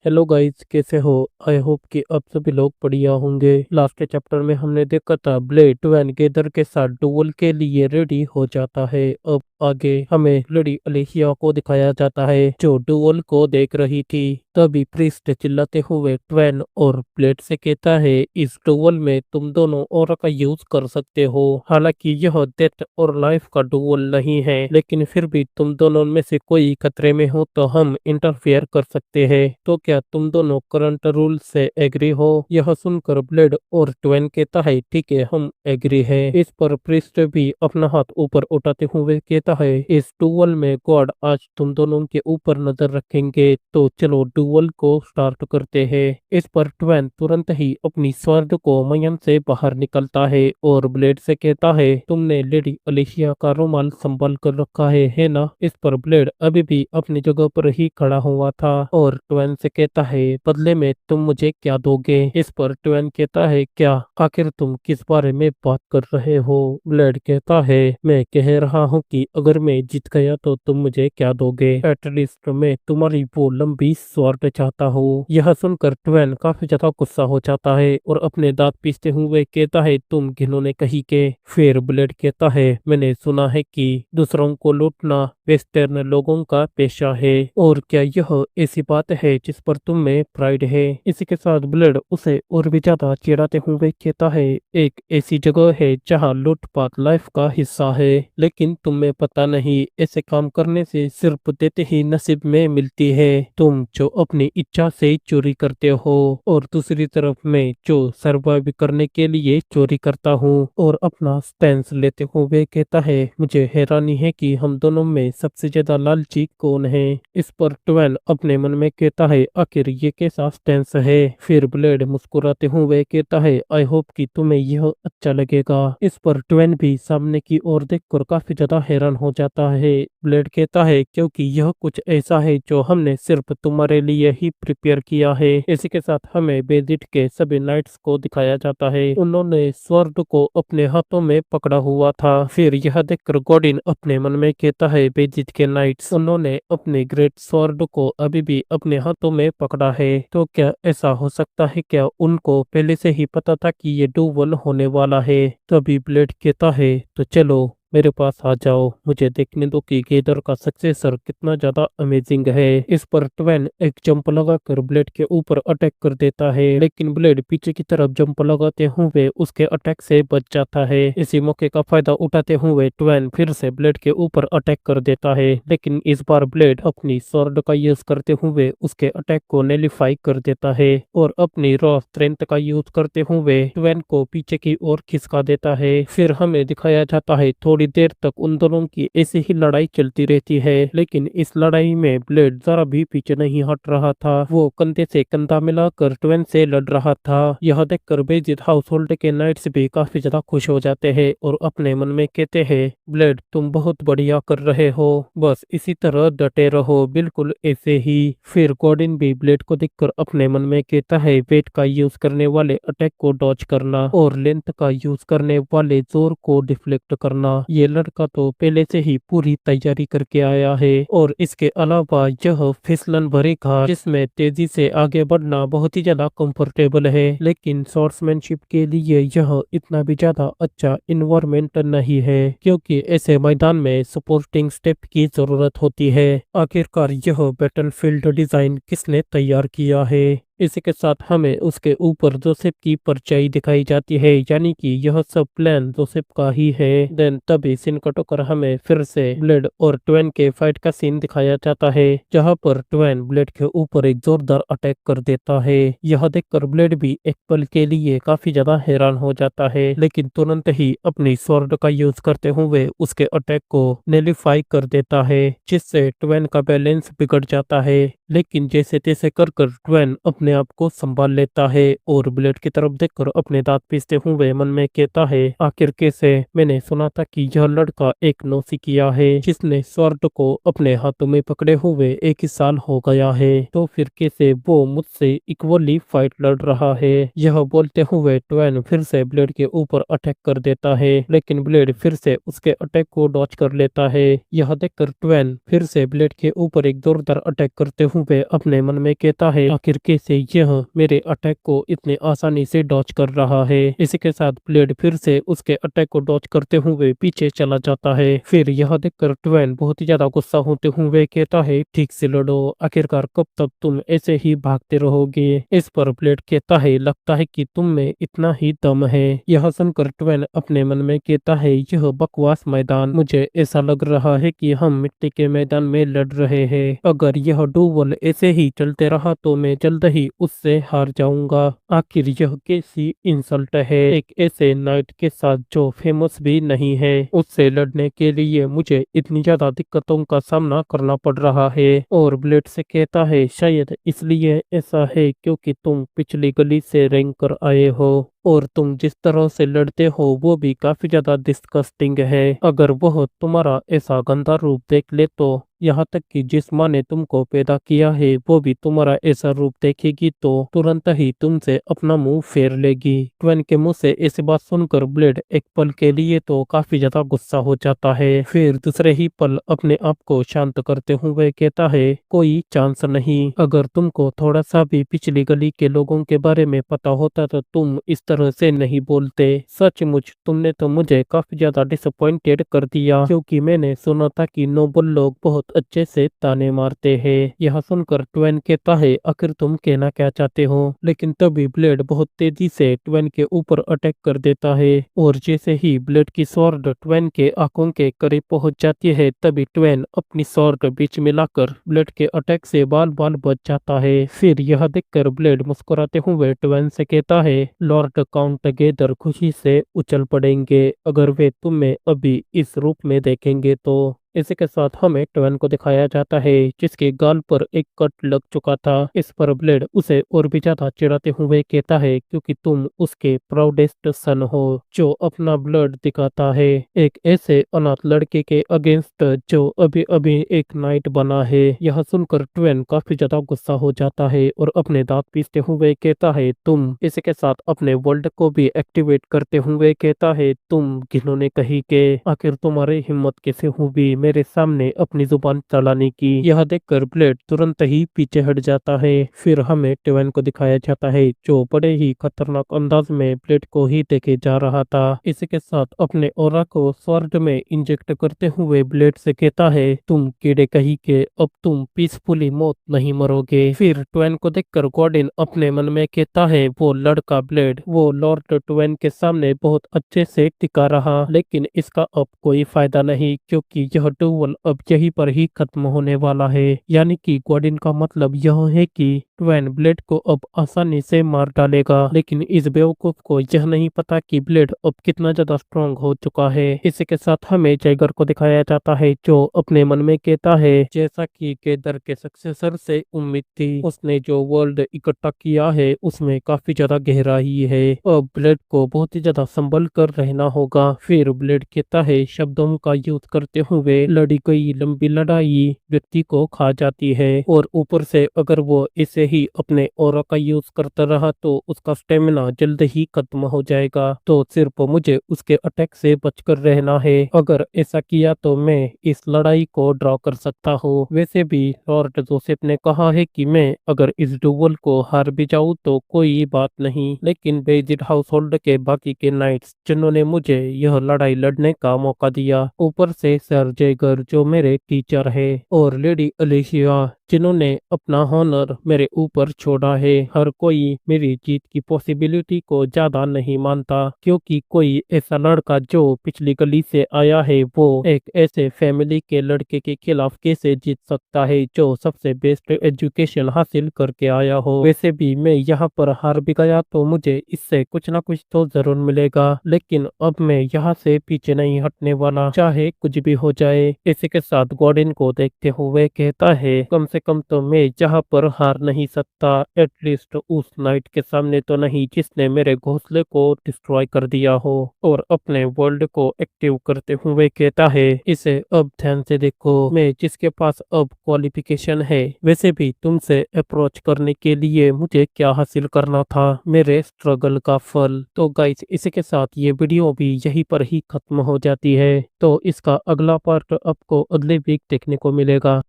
Hello guys, कैसे हो? I hope कि आप सभी लोग बढ़िया होंगे। लास्ट के चैप्टर में हमने देखा था ब्लेड ट्वेन गेदर के साथ डुअल के लिए रेडी हो जाता है। अब आगे हमें लेडी अलेसिया को दिखाया जाता है जो डुअल को देख रही थी। तभी प्रीस्ट चिल्लाते हुए ट्वेन और ब्लेड से कहता है, इस डुअल में तुम दोनों और का यूज कर सकते हो। हालांकि यह डेथ और लाइफ का डुअल नहीं है, लेकिन फिर भी तुम दोनों में से कोई खतरे में हो तो हम इंटरफेयर कर सकते हैं। तो क्या तुम दोनों करंट रूल से एग्री हो? यह सुनकर ब्लेड और ट्वेन कहता है, ठीक है, हम एग्री है। इस पर प्रिस्ट भी अपना हाथ ऊपर उठाते हुए कहता है, इस डुअल में गॉड आज तुम दोनों के ऊपर नजर रखेंगे, तो चलो डुअल को स्टार्ट करते हैं। इस पर ट्वेन तुरंत ही अपनी स्वॉर्ड को मयन से बाहर निकलता है और ब्लेड से कहता है, तुमने लेडी अलिशिया का रुमाल संभाल कर रखा है ना? इस पर ब्लेड अभी भी अपनी जगह पर ही खड़ा हुआ था और ट्वेन से कहता है, बदले में तुम मुझे क्या दोगे? इस पर ट्वेन कहता है, क्या आखिर तुम किस बारे में बात कर रहे हो? ब्लेड कहता है, मैं कह रहा हूँ कि अगर मैं जीत गया तो तुम मुझे क्या दोगे? एटलीस्ट मैं तुम्हारी वो लंबी स्वॉर्ड चाहता हूँ। यह सुनकर ट्वेन काफी ज्यादा गुस्सा हो जाता है और अपने दांत पीसते हुए कहता है, तुम घिनौने कहीं के। फिर ब्लेड कहता है, मैंने सुना है कि दूसरों को लूटना वेस्टर्न लोगों का पेशा है, और क्या यह ऐसी बात है जिस पर तुम में प्राइड है? इसी के साथ ब्लेड उसे और भी ज्यादा चिढ़ाते हुए कहता है, एक ऐसी जगह है जहाँ लूटपाट लाइफ का हिस्सा है, लेकिन तुम्हें पता नहीं ऐसे काम करने से सिर्फ देते ही नसीब में मिलती है। तुम जो अपनी इच्छा से चोरी करते हो और दूसरी तरफ मैं जो सर्वाइव करने के लिए चोरी करता हूँ। और अपना स्टैंस लेते हुए कहता है, मुझे हैरानी है कि हम दोनों में सबसे ज्यादा लालची कौन है? इस पर ट्वेन अपने मन में कहता है, आखिर ये कैसा स्टैंस है? फिर ब्लेड मुस्कुराते हुए कहता है, आई होप कि तुम्हें यह अच्छा लगेगा। इस पर ट्वेन भी सामने की ओर देखकर काफी ज्यादा हैरान हो जाता है। ब्लेड कहता है, क्योंकि यह कुछ ऐसा है जो हमने सिर्फ तुम्हारे लिए ही प्रिपेयर किया है। इसी के साथ हमें बेजिट के सभी नाइट्स को दिखाया जाता है। उन्होंने स्वॉर्ड को अपने हाथों में पकड़ा हुआ था। फिर यह देखकर गॉडिन अपने मन में कहता है, बेजिट के नाइट्स उन्होंने अपने ग्रेट स्वॉर्ड को अभी भी अपने हाथों में पकड़ा है। तो क्या ऐसा हो सकता है क्या उनको पहले से ही पता था कि ये डुअल होने वाला है? तभी ब्लेड कहता है, तो चलो मेरे पास आ जाओ, मुझे देखने दो कि गेदर का सक्सेसर कितना ज्यादा अमेजिंग है। इस पर ट्वेन एक जंप लगाकर ब्लेड के ऊपर अटैक कर देता है, लेकिन ब्लेड पीछे की तरफ जंप लगाते हुए उसके अटैक से बच जाता है। इसी मौके का फायदा उठाते हुए ट्वेन फिर से ब्लेड के ऊपर अटैक कर देता है, लेकिन इस बार ब्लेड अपनी स्वॉर्ड का यूज करते हुए उसके अटैक को नेलिफाई कर देता है और अपनी रॉ स्ट्रेंथ का यूज करते हुए ट्वेन को पीछे की ओर खिसका देता है। फिर हमें दिखाया जाता है थोड़ी देर तक उन दोनों की ऐसी ही लड़ाई चलती रहती है, लेकिन इस लड़ाई में ब्लेड जरा भी पीछे नहीं हट रहा था। वो कंधे से कंधा मिलाकर ट्वेन से लड़ रहा था। यह देखकर बेजिट हाउस होल्ड के नाइट्स भी काफी ज्यादा खुश हो जाते हैं और अपने मन में कहते हैं, ब्लेड तुम बहुत बढ़िया कर रहे हो, बस इसी तरह डटे रहो, बिल्कुल ऐसे ही। फिर गॉर्डिन भी ब्लेड को देखकर अपने मन में कहता है, वेट का यूज करने वाले अटैक को डॉज करना और लेंथ का यूज करने वाले जोर को डिफ्लेक्ट करना, ये लड़का तो पहले से ही पूरी तैयारी करके आया है। और इसके अलावा यह फिसलन भरी घाट जिसमें तेजी से आगे बढ़ना बहुत ही ज्यादा कंफर्टेबल है, लेकिन शॉर्ट्समैनशिप के लिए यह इतना भी ज्यादा अच्छा इन्वायरमेंट नहीं है, क्योंकि ऐसे मैदान में सपोर्टिंग स्टेप की जरूरत होती है। आखिरकार यह बैटलफील्ड डिजाइन किसने तैयार किया है? इसी के साथ हमें उसके ऊपर जोसेफ की परछाई दिखाई जाती है, यानी कि यह सब प्लान जोसेफ का ही है। देन तभी सीन कट होकर हमें फिर से ब्लेड और ट्वेन के फाइट का सीन दिखाया जाता है, जहां पर ट्वेन ब्लेड के ऊपर एक जोरदार अटैक कर देता है। यह देखकर ब्लेड भी एक पल के लिए काफी ज्यादा हैरान हो जाता है, लेकिन तुरंत ही अपनी स्वॉर्ड का यूज करते हुए उसके अटैक को नेलिफाई कर देता है, जिससे ट्वेन का बैलेंस बिगड़ जाता है। लेकिन जैसे तैसे कर ट्वेन अपने आप को संभाल लेता है और ब्लेड की तरफ देखकर अपने दांत पीसते हुए मन में कहता है, आखिर कैसे? मैंने सुना था कि यह लड़का एक नौसिखिया है जिसने स्वॉर्ड को अपने हाथों में पकड़े हुए 1 ही साल हो गया है, तो फिर कैसे वो मुझसे इक्वली फाइट लड़ रहा है? यह बोलते हुए ट्वेन फिर से ब्लेड के ऊपर अटैक कर देता है, लेकिन ब्लेड फिर से उसके अटैक को डॉच कर लेता है। यह देखकर ट्वेन फिर से ब्लेड के ऊपर एक जोरदार अटैक करते हुए अपने मन में कहता है आखिर कैसे यह मेरे अटैक को इतने आसानी से डॉज कर रहा है। इसी के साथ ब्लेड फिर से उसके अटैक को डॉज करते हुए पीछे चला जाता है। फिर यह देखकर ट्वेन बहुत ही ज्यादा गुस्सा होते हुए कहता है ठीक से लड़ो, आखिरकार कब तक तुम ऐसे ही भागते रहोगे। इस पर ब्लेड कहता है लगता है कि तुम में इतना ही दम है। यह सुनकर ट्वेन अपने मन में कहता है यह बकवास मैदान, मुझे ऐसा लग रहा है कि हम मिट्टी के मैदान में लड़ रहे हैं। अगर यह डुएल ऐसे ही चलते रहा तो मैं जल्द ही उससे हार जाऊंगा। आखिर यह कैसी इंसल्ट है एक ऐसे नाइट के साथ जो फेमस भी नहीं है। उससे लड़ने के लिए मुझे इतनी ज्यादा दिक्कतों का सामना करना पड़ रहा है। और ब्लेड से कहता है शायद इसलिए ऐसा है क्योंकि तुम पिछली गली से रेंग कर आए हो और तुम जिस तरह से लड़ते हो वो भी काफी ज्यादा डिस्गस्टिंग है। अगर वह तुम्हारा ऐसा गंदा रूप देख ले तो यहाँ तक कि जिस माँ ने तुमको पैदा किया है वो भी तुम्हारा ऐसा रूप देखेगी तो तुरंत ही तुमसे अपना मुंह फेर लेगी। ट्वेन के मुंह से ऐसी बात सुनकर ब्लेड एक पल के लिए तो काफी ज्यादा गुस्सा हो जाता है। फिर दूसरे ही पल अपने आप को शांत करते हुए कहता है कोई चांस नहीं। अगर तुमको थोड़ा सा भी पिछली गली के लोगों के बारे में पता होता तो तुम इस तरह से नहीं बोलते। सचमुच तुमने तो मुझे काफी ज्यादा डिसअपॉइंटेड कर दिया क्योंकि मैंने सुना था कि नोबल लोग बहुत अच्छे से ताने मारते हैं। यह सुनकर ट्वेन कहता है आखिर तुम कहना क्या चाहते हो। लेकिन तभी ब्लेड बहुत तेजी से ट्वेन के ऊपर अटैक कर देता है और जैसे ही ब्लेड की स्वॉर्ड ट्वेन के आंखों के करीब पहुंच जाती है तभी ट्वेन अपनी स्वॉर्ड बीच में लाकर ब्लेड के अटैक से बाल बाल बच जाता है। फिर यह देखकर ब्लेड मुस्कुराते हुए ट्वेन से कहता है लॉर्ड काउंट गेदर खुशी से उछल पड़ेंगे अगर वे तुम्हें अभी इस रूप में देखेंगे तो। इसी के साथ हमें ट्वेन को दिखाया जाता है जिसके गाल पर एक कट लग चुका था। इस पर ब्लेड उसे और भी ज्यादा चिढ़ाते हुए कहता है क्योंकि तुम उसके प्राउडेस्ट सन हो जो अपना ब्लड दिखाता है एक ऐसे अनाथ लड़के के अगेंस्ट जो अभी अभी एक नाइट बना है। यह सुनकर ट्वेन काफी ज्यादा गुस्सा हो जाता है और अपने दांत पीसते हुए कहता है तुम। इसी के साथ अपने वर्ल्ड को भी एक्टिवेट करते हुए कहता है तुम घिनौने कहीं के, आखिर तुम्हारी हिम्मत कैसे हुई मेरे सामने अपनी जुबान चलाने की। यह देखकर ब्लेड तुरंत ही पीछे हट जाता है। फिर हमें ट्वेन को दिखाया जाता है जो बड़े ही खतरनाक अंदाज में ब्लेड को ही देखे जा रहा था। इसी के साथ अपने ऑरा को स्वॉर्ड में इंजेक्ट करते हुए ब्लेड से कहता है तुम कीड़े कहीं के, अब तुम पीसफुली मौत नहीं मरोगे। फिर ट्वेन को देखकर गॉर्डिन अपने मन में कहता है वो लड़का ब्लेड वो लॉर्ड ट्वेन के सामने बहुत अच्छे से टिका रहा लेकिन इसका अब कोई फायदा नहीं क्योंकि यह डुएल अब यहीं पर ही खत्म होने वाला है। यानी कि गॉर्डिन का मतलब यह है कि ट्वेन ब्लेड को अब आसानी से मार डालेगा लेकिन इस बेवकूफ को यह नहीं पता कि ब्लेड अब कितना ज्यादा स्ट्रांग हो चुका है। इसी के साथ हमें जैगर को दिखाया जाता है जो अपने मन में कहता है जैसा कि केदर के सक्सेसर से उम्मीद थी उसने जो वर्ल्ड इकट्ठा किया है उसमें काफी ज्यादा गहराई है। अब ब्लेड को बहुत ही ज्यादा संभल कर रहना होगा। फिर ब्लेड कहता है शब्दों का यूज करते हुए लड़ी गई लंबी लड़ाई व्यक्ति को खा जाती है और ऊपर से अगर वो इसे ही अपने ऑरा का यूज करता रहा तो उसका स्टेमिना जल्द ही खत्म हो जाएगा। तो सिर्फ मुझे उसके अटैक से बचकर रहना है। अगर ऐसा किया तो मैं इस लड़ाई को ड्रॉ कर सकता हूँ। वैसे भी लॉर्ड जोसेफ ने कहा है कि मैं अगर इस डुएल को हार भी जाऊँ तो कोई बात नहीं लेकिन बेजिड हाउस होल्ड के बाकी के नाइट्स जिन्होंने मुझे यह लड़ाई लड़ने का मौका दिया, ऊपर से सर जैगर जो मेरे टीचर है और लेडी अलेशिया जिन्होंने अपना हॉनर मेरे ऊपर छोड़ा है, हर कोई मेरी जीत की पॉसिबिलिटी को ज्यादा नहीं मानता क्योंकि कोई ऐसा लड़का जो पिछली गली से आया है वो एक ऐसे फैमिली के लड़के के खिलाफ कैसे जीत सकता है जो सबसे बेस्ट एजुकेशन हासिल करके आया हो। वैसे भी मैं यहाँ पर हार भी गया तो मुझे इससे कुछ ना कुछ तो जरूर मिलेगा लेकिन अब मैं यहाँ से पीछे नहीं हटने वाला चाहे कुछ भी हो जाए। इसी के साथ गॉर्डिन को देखते हुए कहता है कम से कम तो मैं जहाँ पर हार नहीं सकता एटलीस्ट उस नाइट के सामने तो नहीं जिसने मेरे घोंसले को डिस्ट्रॉय कर दिया हो। और अपने वर्ल्ड को एक्टिव करते हुए कहता है इसे अब ध्यान से देखो मैं जिसके पास अब क्वालिफिकेशन है। वैसे भी तुमसे अप्रोच करने के लिए मुझे क्या हासिल करना था, मेरे स्ट्रगल का फल। तो गाइस इसी के साथ ये वीडियो भी यहीं पर ही खत्म हो जाती है। तो इसका अगला पार्ट आपको अगले वीक देखने को मिलेगा।